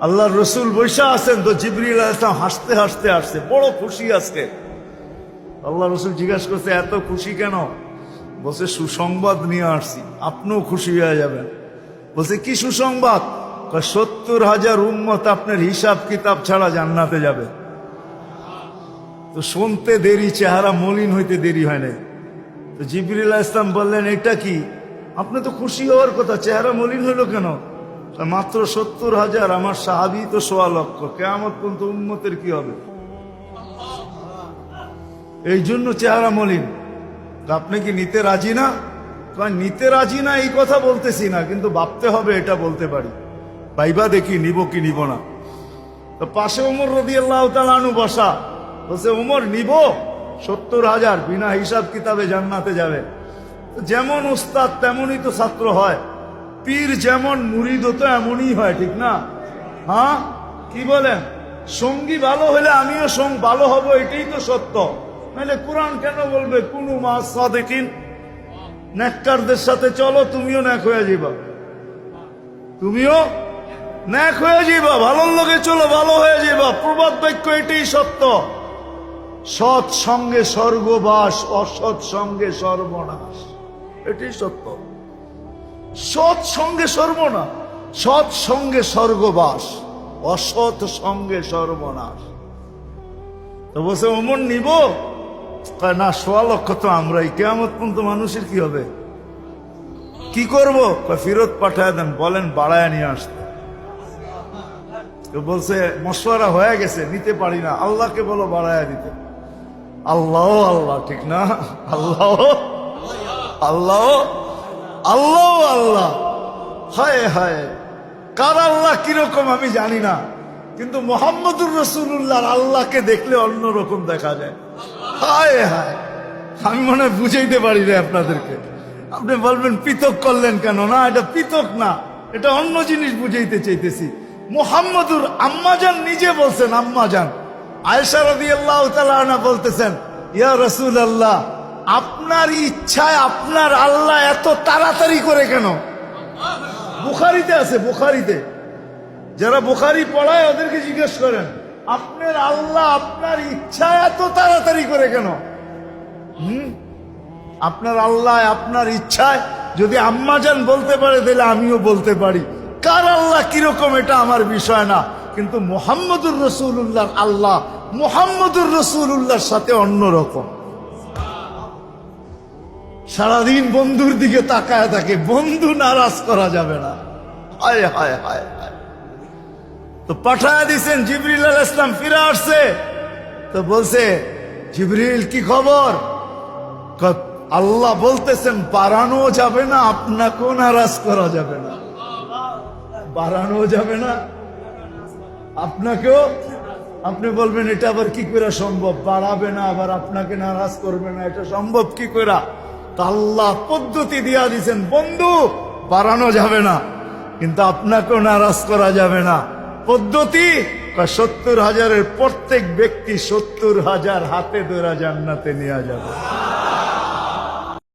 আল্লাহর রসুল বৈশা আছেন, তো জিবরিল আলাইহিস সালাম হাসতে হাসতে আসছে, বড় খুশি আজকে। আল্লাহ রসুল জিজ্ঞাসা করছে, এত খুশি কেন? বলছে, সুসংবাদ নিয়ে আসছি, আপনিও খুশি হয়ে যাবেন। বলছে, কি সুসংবাদ? 70,000 উম্মত আপনার হিসাব কিতাব ছাড়া জান্নাতে যাবে। তো শুনতে দেরি, চেহারা মলিন হইতে দেরি হয় নাই। তো জিবরিল আলাইহিস সালাম বললেন, এটা কি? আপনি তো খুশি হওয়ার কথা, চেহারা মলিন হইল কেন? মাত্র 70,000, আমার সাহাবী তো 1.25 লক্ষ, কিয়ামত পর্যন্ত উম্মতের কি হবে? এই জন্য চেহারা মলিন। আপনি কি নিতে রাজি না? নিতে রাজি না এই কথা বলতেছি না, কিন্তু ভাবতে হবে এটা বলতে পারি। ভাইবা দেখি নিব কি নিব না। তো পাশে ওমর রাদিয়াল্লাহু তাআলা আনহু বসা। বলছে, ওমর নিব 70,000, বিনা হিসাব কিতাবে জান্নাতে যাবে। যেমন উস্তাদ তেমনই তো ছাত্র হয়, পীর যেমন মুরিদও তো এমনই হয়, ঠিক না? হ্যাঁ, কি বলেন? সঙ্গী ভালো হলে আমিও ভালো হব, এটাই তো সত্য। নাহলে কোরআন কেন বলবে কুনু মা'আস সাদিকিন? নেককারদের সাথে চলো, তুমিও নেক হয়ে যাবা, তুমিও নেক হয়ে যাবা। ভালোর লোকে চলো, ভালো হয়ে যাবা। প্রবাদ বাক্য এটাই সত্য। সৎ সঙ্গে স্বর্গবাস, অসৎ সঙ্গে সর্বনাশ, এটাই সত্য। সৎ সঙ্গে সর্বনাশ, সৎ সঙ্গে স্বর্গবাস, অসৎ সঙ্গে সর্বনাশ। তো বলছে, ওমর নিব? না, 1.25 লক্ষ তো আমরাই, কিয়ামত পর্যন্ত মানুষের কি হবে? কি করবো? ফেরত পাঠায় দেন, বলেন বাড়ায় নিয়ে আসতে। তো বলছে, মশওয়ারা হয়ে গেছে, নিতে পারি না, আল্লাহকে বলো বাড়ায় দিতে। আল্লাহ আল্লাহ, ঠিক না? আল্লাহ আল্লাহ আল্লাহ আল্লাহ, হায় হায়। কার আল্লাহ কিরকম আমি জানি না, কিন্তু মুহাম্মদুর রাসূলুল্লাহর আল্লাহকে দেখলে অন্যরকম দেখা যায়। হায় হায়, আমি মনে হয় বুঝাইতে পারি না আপনাদেরকে। আপনি বলবেন পৃথক করলেন কেন? না, এটা পৃথক না, এটা অন্য জিনিস বুঝাইতে চাইতেছি। মুহাম্মদুর আম্মাজান নিজে বলছেন, আম্মাজান আয়েশা রাদিয়াল্লাহু তাআলা আনহা বলতেছেন, ইয়া রাসূলুল্লাহ, আপনার ইচ্ছায় আপনার আল্লাহ এত তাড়াতাড়ি করে কেন? বুখারীতে আছে, বুখারীতে। যারা বুখারী পড়ায় ওদেরকে জিজ্ঞেস করেন, আপনার আল্লাহ আপনার ইচ্ছায় এত তাড়াতাড়ি করে কেন? আপনার আল্লাহ আপনার ইচ্ছায় যদি আম্মাজান বলতে পারে, তাহলে আমিও বলতে পারি। কার আল্লাহ কিরকম এটা আমার বিষয় না, কিন্তু মুহাম্মদুর রাসূলুল্লাহর আল্লাহ মুহাম্মদুর রাসূলুল্লাহর সাথে অন্যরকম। সারাদিন বন্ধুর দিকে তাকায় থাকে, বন্ধু নারাজ করা যাবে না। হায় হায় হায় হায়। তো পাঠায় দিছেন, জিবরিল আলাইহিস সালাম ফিরে আসছে। তো বলছে, জিবরিল কি খবর? আল্লাহ বলতেছেন, বাড়ানো যাবে না, আপনাকেও নারাজ করা যাবে না। বাড়ানো যাবে না, আপনাকেও। আপনি বলবেন, এটা আবার কি করে সম্ভব? বাড়াবে না আবার আপনাকে নারাজ করবে না, এটা সম্ভব কি করে? তা আল্লাহ পদ্ধতি দিয়া দিছেন, বন্ধু বাড়ানো যাবে না, কিন্তু আপনাকেও নারাজ করা যাবে না। পদ্ধতি, 70,000-এর প্রত্যেক ব্যক্তি 70,000 হাতে ধরে জান্নাতে নিয়ে যাবে।